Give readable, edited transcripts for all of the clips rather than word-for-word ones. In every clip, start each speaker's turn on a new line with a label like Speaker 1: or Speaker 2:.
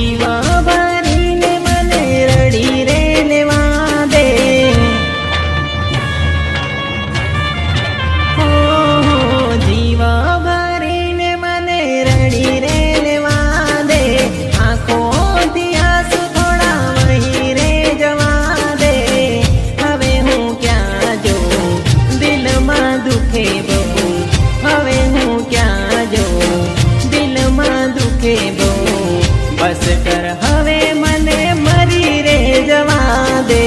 Speaker 1: જીવા ભરીને મને રડી રે લેવા દે, જીવા ભરીને મને રડી રે લેવા દે, આંખોથી આંસુ થોડા વહી રે જવા દે, હવે હું ક્યાં જોઉં દિલમાં દુખે બહુ, હવે હું ક્યાં જોઉં દિલમાં દુખે બહુ, બસ કર હવે મને મરી રે જવા દે,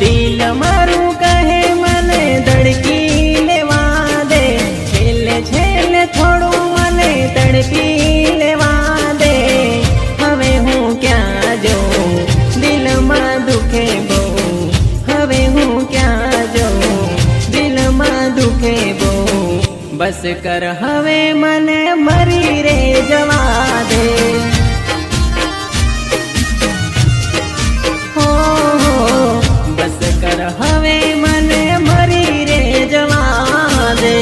Speaker 1: દિલ મારું કહે મને ધડકી લેવા દે, છેલ્લે છેલ્લે થોડું મને તડપી લેવા દે, હવે હું ક્યાં જોઉં દિલમાં દુખે બહુ, હવે હું ક્યાં જોઉં દિલમાં દુખે બહુ, બસ કર હવે મને મરી રે જવા દે, બસ કર હવે મને મરી રે જવા દે,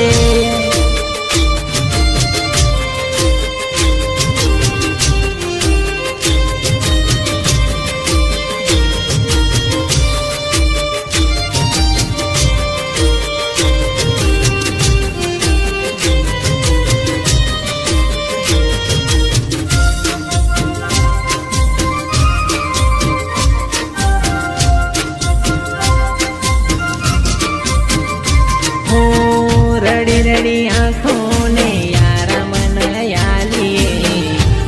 Speaker 1: રડી રડી આંખોને યારા મન યાલીએ,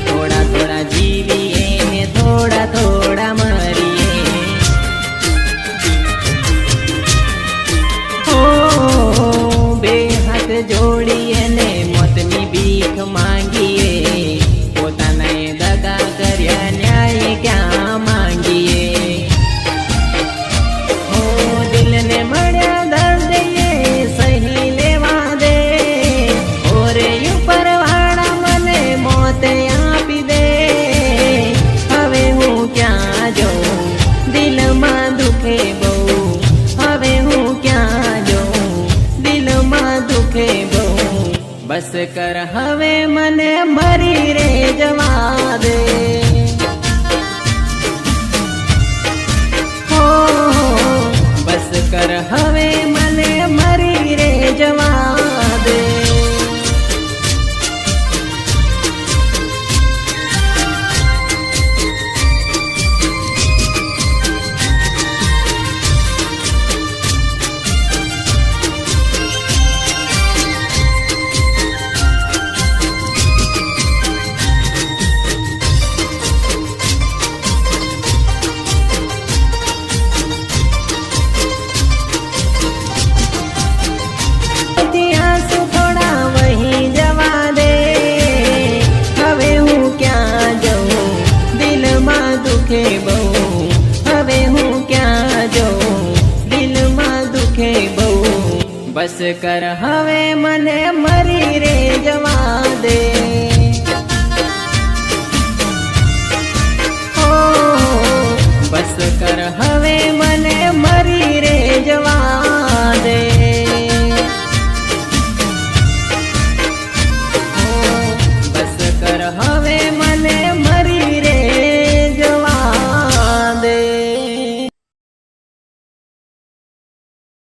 Speaker 1: થોડા થોડા જીવીએ ને થોડા થોડા મરીએ, બે હાથ જોડીએ ને મોતની ભીખ માંગીએ, પોતાના એ દગા કર્યા ન્યાય ક્યાં માંગીએ, દિલને મળ્યા દર્દ સહી લેવા દે, ઓરે ઉપર વાળા મને મોત આપી દે, હવે હું ક્યાં જોઉં દિલમાં દુખે બહુ, હવે હું ક્યાં જોઉં દિલમાં દુખે બહુ, બસ કર હવે મને મરી રે જવા દે, બસ કર હવે મને મરી રે જવા દે, આંસુ થોડા વહી જવા દે, હવે હું ક્યાં જઉં દિલમાં દુખે બહુ, હવે હું ક્યાં જઉં દિલમાં દુખે બહુ, બસ કર હવે મને મરી રે જવા દે, બસ કર હવે મને મરી રે જવા દે, બસ કર હવે મને